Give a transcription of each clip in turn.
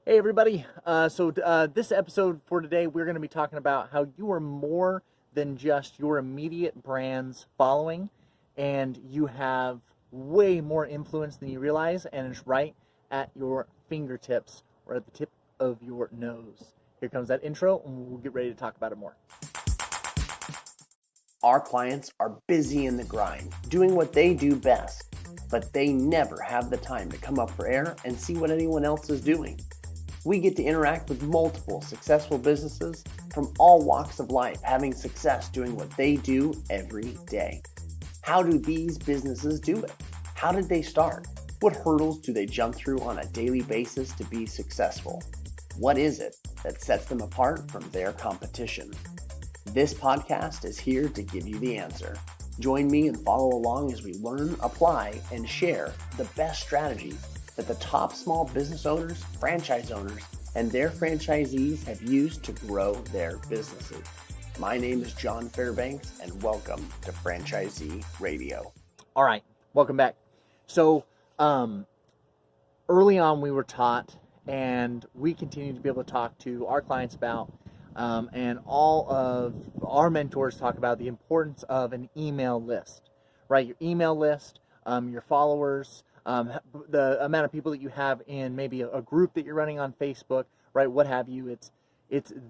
Hey everybody, this episode for today, we're going to be talking about how you are more than just your immediate brand's following, and you have way more influence than you realize, and it's right at your fingertips or at the tip of your nose. Here comes that intro, and we'll get ready to talk about it more. Our clients are busy in the grind, doing what they do best, but they never have the time to come up for air and see what anyone else is doing. We get to interact with multiple successful businesses from all walks of life having success doing what they do every day. How do these businesses do it? How did they start? What hurdles do they jump through on a daily basis to be successful? What is it that sets them apart from their competition? This podcast is here to give you the answer. Join me and follow along as we learn, apply, and share the best strategies that the top small business owners, franchise owners, and their franchisees have used to grow their businesses. My name is John Fairbanks, and welcome to Franchisee Radio. All right, welcome back. So, early on we were taught, and we continue to be able to talk to our clients about, and all of our mentors talk about the importance of an email list, right? Your email list, your followers, the amount of people that you have in maybe a group that you're running on Facebook, right? What have you?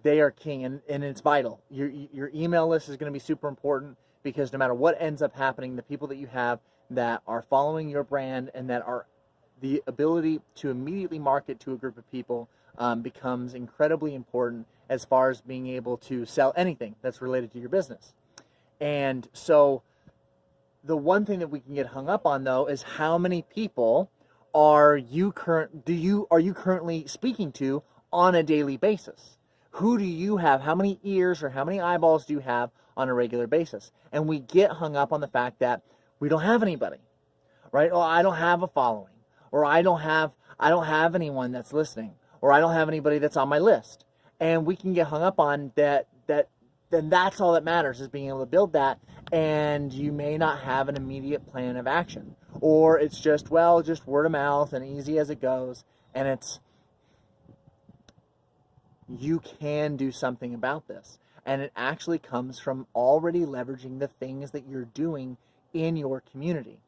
They are king, and it's vital. Your email list is going to be super important, because no matter what ends up happening, the people that you have that are following your brand and that are the ability to immediately market to a group of people becomes incredibly important as far as being able to sell anything that's related to your business. And so the one thing that we can get hung up on, though, is how many people are you currently speaking to on a daily basis? Who do you have? How many ears or how many eyeballs do you have on a regular basis? And we get hung up on the fact that we don't have anybody, right? Oh, I don't have a following, or I don't have anyone that's listening, or I don't have anybody that's on my list. And we can get hung up on that then that's all that matters, is being able to build that, and you may not have an immediate plan of action. Or it's just word of mouth and easy as it goes, and you can do something about this. And it actually comes from already leveraging the things that you're doing in your community.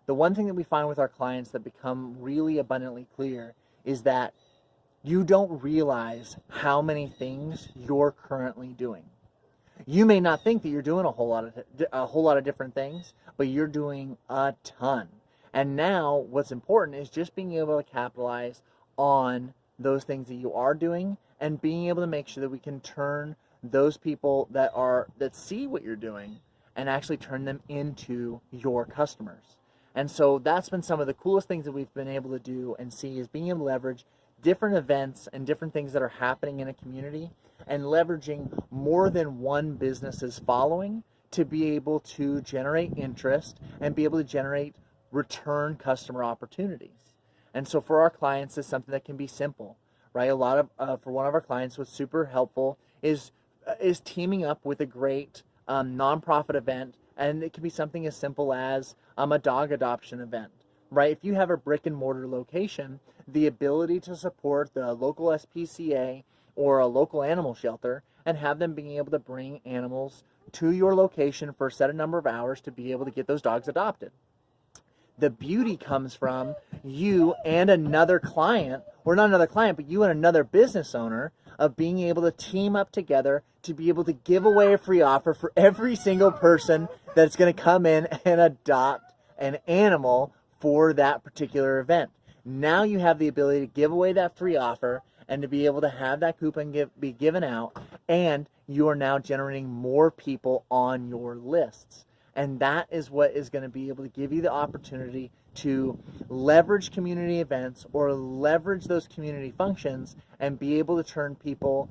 The one thing that we find with our clients that become really abundantly clear is that you don't realize how many things you're currently doing. You may not think that you're doing a whole lot of different things, but you're doing a ton. And now what's important is just being able to capitalize on those things that you are doing, and being able to make sure that we can turn those people that see what you're doing and actually turn them into your customers. And so that's been some of the coolest things that we've been able to do and see, is being able to leverage different events and different things that are happening in a community, and leveraging more than one business's following to be able to generate interest and be able to generate return customer opportunities. And so for our clients, it's something that can be simple, right? For one of our clients, what's super helpful is teaming up with a great nonprofit event, and it can be something as simple as a dog adoption event, right? If you have a brick and mortar location, the ability to support the local SPCA or a local animal shelter and have them being able to bring animals to your location for a set number of hours to be able to get those dogs adopted. The beauty comes from you and another client, or not another client, but you and another business owner, of being able to team up together to be able to give away a free offer for every single person that's going to come in and adopt an animal for that particular event. Now you have the ability to give away that free offer and to be able to have that coupon be given out, and you are now generating more people on your lists. And that is what is going to be able to give you the opportunity to leverage community events or leverage those community functions and be able to turn people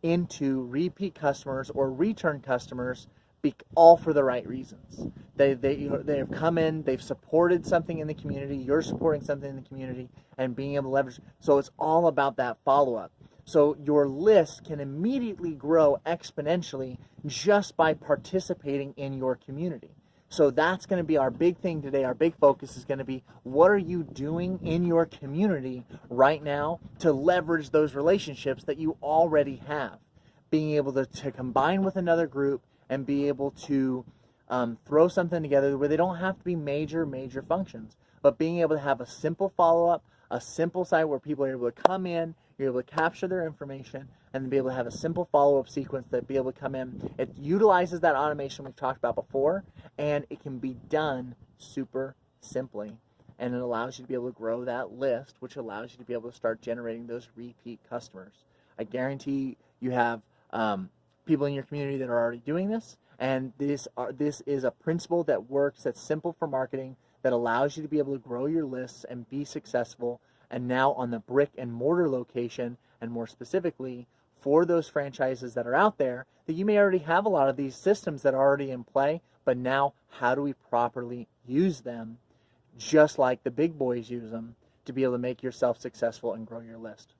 into repeat customers or return customers, all for the right reasons. They have come in, they've supported something in the community, you're supporting something in the community, and being able to leverage. So it's all about that follow-up. So your list can immediately grow exponentially just by participating in your community. So that's going to be our big thing today. Our big focus is going to be, what are you doing in your community right now to leverage those relationships that you already have? Being able to combine with another group and be able to throw something together where they don't have to be major functions, but being able to have a simple follow-up, a simple site where people are able to come in, you're able to capture their information, and then be able to have a simple follow-up sequence that be able to come in. It utilizes that automation we've talked about before, and it can be done super simply. And it allows you to be able to grow that list, which allows you to be able to start generating those repeat customers. I guarantee you have people in your community that are already doing this, and this is a principle that works, that's simple for marketing, that allows you to be able to grow your lists and be successful. And now on the brick and mortar location, and more specifically for those franchises that are out there, that you may already have a lot of these systems that are already in play, but now how do we properly use them, just like the big boys use them, to be able to make yourself successful and grow your list.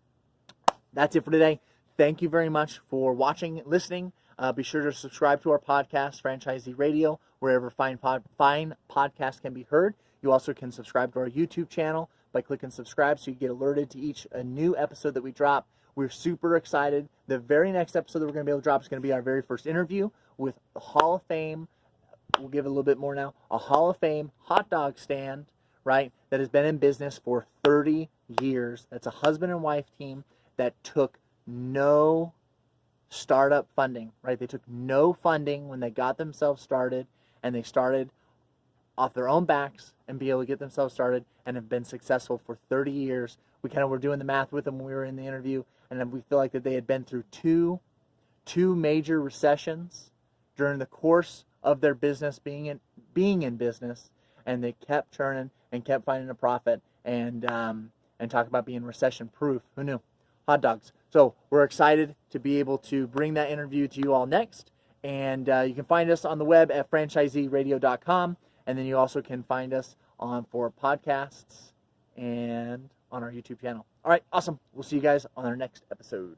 That's it for today. Thank you very much for watching, listening. Be sure to subscribe to our podcast, Franchisee Radio, wherever fine podcasts can be heard. You also can subscribe to our YouTube channel by clicking subscribe so you get alerted to each new episode that we drop. We're super excited. The very next episode that we're going to be able to drop is going to be our very first interview with the Hall of Fame. We'll give it a little bit more now. A Hall of Fame hot dog stand, right, that has been in business for 30 years. That's a husband and wife team that took no startup funding, right? They took no funding when they got themselves started, and they started off their own backs and be able to get themselves started and have been successful for 30 years. We kind of were doing the math with them when we were in the interview, and then we feel like that they had been through two major recessions during the course of their business being in business, and they kept churning and kept finding a profit, and talk about being recession proof. Who knew? Hot dogs. So we're excited to be able to bring that interview to you all next. And you can find us on the web at franchiseeradio.com. And then you also can find us for podcasts and on our YouTube channel. All right, awesome. We'll see you guys on our next episode.